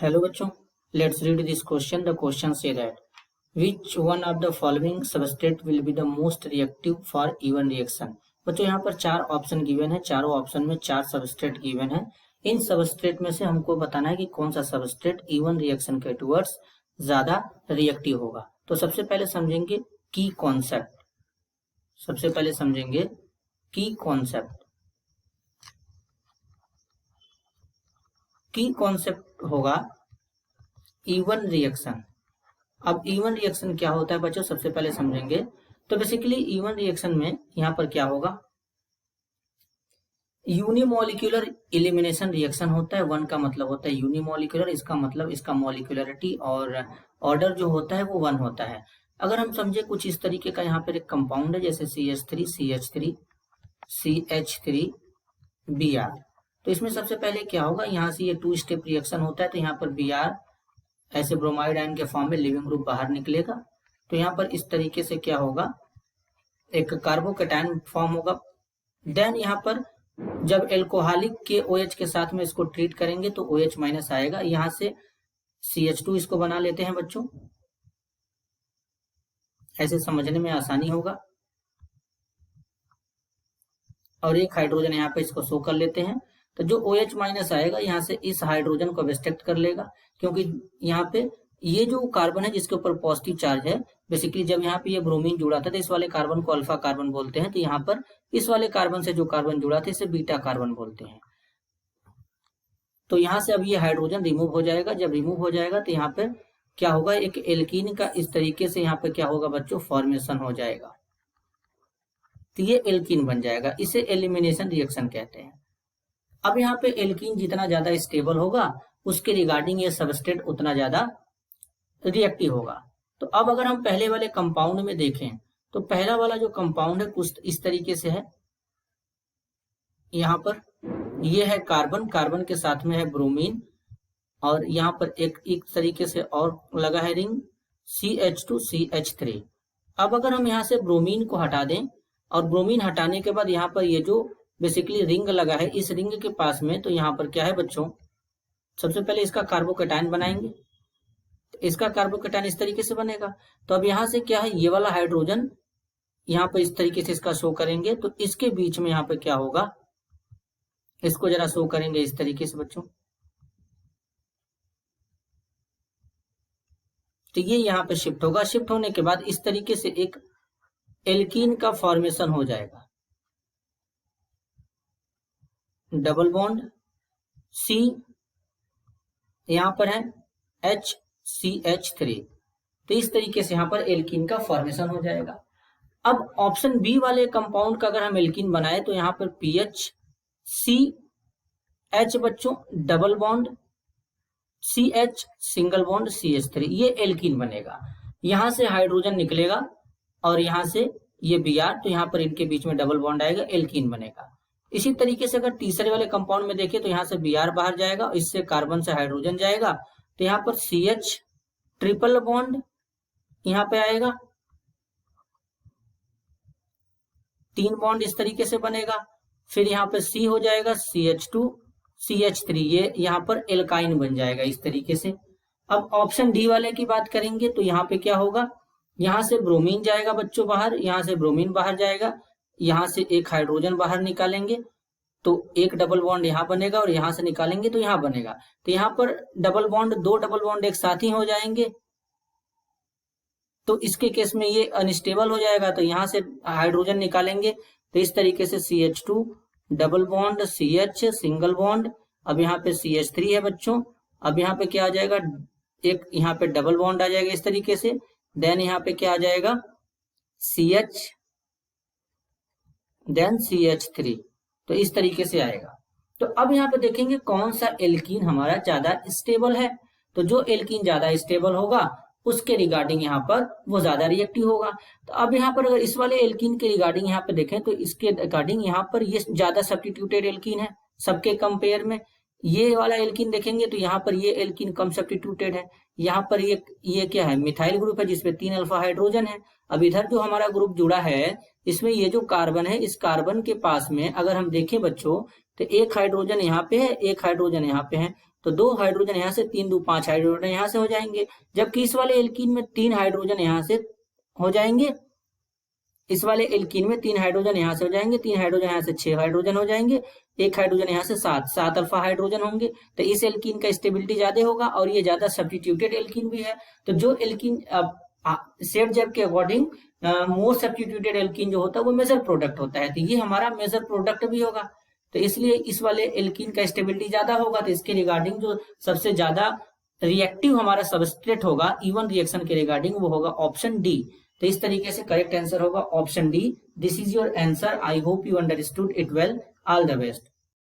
Hello बच्चों, let's read this question. The question say that which one of the following substrate will be the most reactive for even reaction. बच्चों यहाँ पर चार option given है, चारों option में चार सबस्ट्रेट गिवन है। इन सबस्ट्रेट में से हमको बताना है कि कौन सा सबस्ट्रेट इवन रिएक्शन के टुवर्ड्स ज्यादा रिएक्टिव होगा। तो सबसे पहले समझेंगे की कॉन्सेप्ट। सबसे पहले समझेंगे की कॉन्सेप्ट। की कॉन्सेप्ट होगा इवन रिएक्शन। अब इवन रिएक्शन क्या होता है बच्चों, सबसे पहले समझेंगे। तो बेसिकली इवन रिएक्शन में यहाँ पर क्या होगा, यूनिमोलिकुलर एलिमिनेशन रिएक्शन होता है। वन का मतलब होता है यूनिमोलिकुलर, इसका मतलब इसका मॉलिक्यूलरिटी और ऑर्डर जो होता है वो वन होता है। अगर हम समझे कुछ इस तरीके का, यहाँ पर एक कंपाउंड है जैसे CH3 CH3 CH3 Br। तो इसमें सबसे पहले क्या होगा, यहाँ से ये 2 स्टेप रिएक्शन होता है। तो यहाँ पर Br ऐसे ब्रोमाइड आयन के फॉर्म में लिविंग ग्रुप बाहर निकलेगा। तो यहाँ पर इस तरीके से क्या होगा, एक कार्बोकेटायन फॉर्म होगा। देन यहाँ पर जब एल्कोहलिक के OH के साथ में इसको ट्रीट करेंगे तो OH माइनस आएगा। यहाँ से CH2 इसको बना लेते हैं बच्चों, ऐसे समझने में आसानी होगा। और एक हाइड्रोजन यहाँ पे इसको शो कर लेते हैं। तो जो OH माइनस आएगा यहाँ से इस हाइड्रोजन को एब्स्ट्रैक्ट कर लेगा, क्योंकि यहाँ पे ये जो कार्बन है जिसके ऊपर पॉजिटिव चार्ज है, बेसिकली जब यहाँ पे ये ब्रोमीन जुड़ा था तो इस वाले कार्बन को अल्फा कार्बन बोलते हैं। तो यहाँ पर इस वाले कार्बन से जो कार्बन जुड़ा था इसे बीटा कार्बन बोलते हैं। तो यहाँ से अब ये हाइड्रोजन रिमूव हो जाएगा। जब रिमूव हो जाएगा तो यहाँ पे क्या होगा, एक एल्कीन का इस तरीके से यहाँ पे क्या होगा बच्चों, फॉर्मेशन हो जाएगा। तो ये एल्कीन बन जाएगा, इसे एलिमिनेशन रिएक्शन कहते हैं। अब यहाँ पे एल्कीन जितना ज्यादा स्टेबल होगा उसके रिगार्डिंग ये सबस्ट्रेट उतना ज्यादा रिएक्टिव होगा। तो अब अगर हम पहले वाले कंपाउंड में देखें तो पहला वाला जो कंपाउंड है कुछ इस तरीके से है। यहाँ पर ये है कार्बन, कार्बन के साथ में है ब्रोमीन, और यहाँ पर एक तरीके से और लगा है रिंग CH2 CH3। अब अगर हम यहाँ से ब्रोमीन को हटा दें और ब्रोमीन हटाने के बाद यहाँ पर ये जो बेसिकली रिंग लगा है, इस रिंग के पास में तो यहाँ पर क्या है बच्चों, सबसे पहले इसका कार्बोकेटायन बनाएंगे। तो इसका कार्बोकेटायन इस तरीके से बनेगा। तो अब यहाँ से क्या है, ये वाला हाइड्रोजन यहाँ पर इस तरीके से इसका शो करेंगे। तो इसके बीच में यहाँ पे क्या होगा, इसको जरा शो करेंगे इस तरीके से बच्चों। तो ये यहाँ पे शिफ्ट होगा। शिफ्ट होने के बाद इस तरीके से एक एल्कीन का फॉर्मेशन हो जाएगा। डबल बॉन्ड C, यहां पर है HCH3। तो इस तरीके से यहां पर एल्कीन का फॉर्मेशन हो जाएगा। अब ऑप्शन बी वाले कंपाउंड का अगर हम एल्कीन बनाए तो यहां पर PHCH बच्चों double bond CH single bond CH3, ये एल्कीन बनेगा। यहां से हाइड्रोजन निकलेगा और यहां से ये Br, तो यहां पर इनके बीच में डबल बॉन्ड आएगा, एल्कीन बनेगा। इसी तरीके से अगर तीसरे वाले कंपाउंड में देखें तो यहाँ से Br बाहर जाएगा, इससे कार्बन से हाइड्रोजन जाएगा। तो यहाँ पर CH ट्रिपल बॉन्ड यहाँ पे आएगा, 3 बॉन्ड इस तरीके से बनेगा। फिर यहाँ पे C हो जाएगा CH2 CH3, ये यहाँ पर एल्काइन बन जाएगा इस तरीके से। अब ऑप्शन डी वाले की बात करेंगे तो यहाँ पे क्या होगा, यहाँ से ब्रोमीन जाएगा बच्चों बाहर, यहाँ से ब्रोमीन बाहर जाएगा, यहाँ से एक हाइड्रोजन बाहर निकालेंगे तो एक डबल बॉन्ड यहाँ बनेगा, और यहाँ से निकालेंगे तो यहाँ बनेगा। तो यहाँ पर डबल बॉन्ड, 2 डबल बॉन्ड एक साथ ही हो जाएंगे। तो इसके केस में ये अनस्टेबल हो जाएगा। तो यहाँ से हाइड्रोजन निकालेंगे तो इस तरीके से CH2 double bond CH single bond. अब यहाँ पे CH3 है बच्चों। अब यहाँ पे क्या आ जाएगा, एक यहाँ पे डबल बॉन्ड आ जाएगा इस तरीके से। देन यहाँ पे क्या आ जाएगा, CH देन CH3, तो इस तरीके से आएगा। तो अब यहाँ पे देखेंगे कौन सा एल्कीन हमारा ज्यादा स्टेबल है। तो जो एल्कीन ज्यादा स्टेबल होगा उसके रिगार्डिंग यहाँ पर वो ज्यादा रिएक्टिव होगा। तो अब यहाँ पर अगर इस वाले एल्कीन के रिगार्डिंग यहाँ पे देखें तो इसके रिगार्डिंग यहाँ पर ये ज्यादा सब्स्टिट्यूटेड एल्कीन है सबके कंपेयर में। ये वाला एल्कीन देखेंगे तो यहाँ पर ये एल्कीन कम सब्स्टिट्यूटेड है। यहाँ पर ये क्या है, मिथाइल ग्रुप है जिसमें 3 अल्फा हाइड्रोजन है। अब इधर जो हमारा ग्रुप जुड़ा है इसमें ये जो कार्बन है, इस कार्बन के पास में अगर हम देखें बच्चों तो एक हाइड्रोजन यहाँ पे है, एक हाइड्रोजन यहाँ पे है। तो 2 हाइड्रोजन यहाँ से, 3 2 5 हाइड्रोजन यहाँ से हो जाएंगे। जबकि इस वाले एल्कीन में 3 हाइड्रोजन यहाँ से हो जाएंगे, इस वाले एल्कीन में 3 हाइड्रोजन यहाँ से हो जाएंगे, 3 हाइड्रोजन यहाँ से 6 हाइड्रोजन हो जाएंगे, 1 हाइड्रोजन यहाँ से 7 अल्फा हाइड्रोजन होंगे। तो इस एल्कीन का स्टेबिलिटी ज्यादा होगा और ये ज्यादा सब्स्टिट्यूटेड एल्कीन भी है। तो जो एल्कीन शेरजेव के अकॉर्डिंग मोस्ट सब्स्टिट्यूटेड एल्कीन जो होता है वो मेजर प्रोडक्ट होता है, तो ये हमारा मेजर प्रोडक्ट भी होगा। तो इसलिए इस वाले एल्कीन का स्टेबिलिटी ज्यादा होगा। तो इसके रिगार्डिंग जो सबसे ज्यादा रिएक्टिव हमारा सबस्ट्रेट होगा E1 रिएक्शन के रिगार्डिंग वो होगा ऑप्शन डी। तो इस तरीके से करेक्ट आंसर होगा option D. This is your answer. I hope you understood it well. All the best.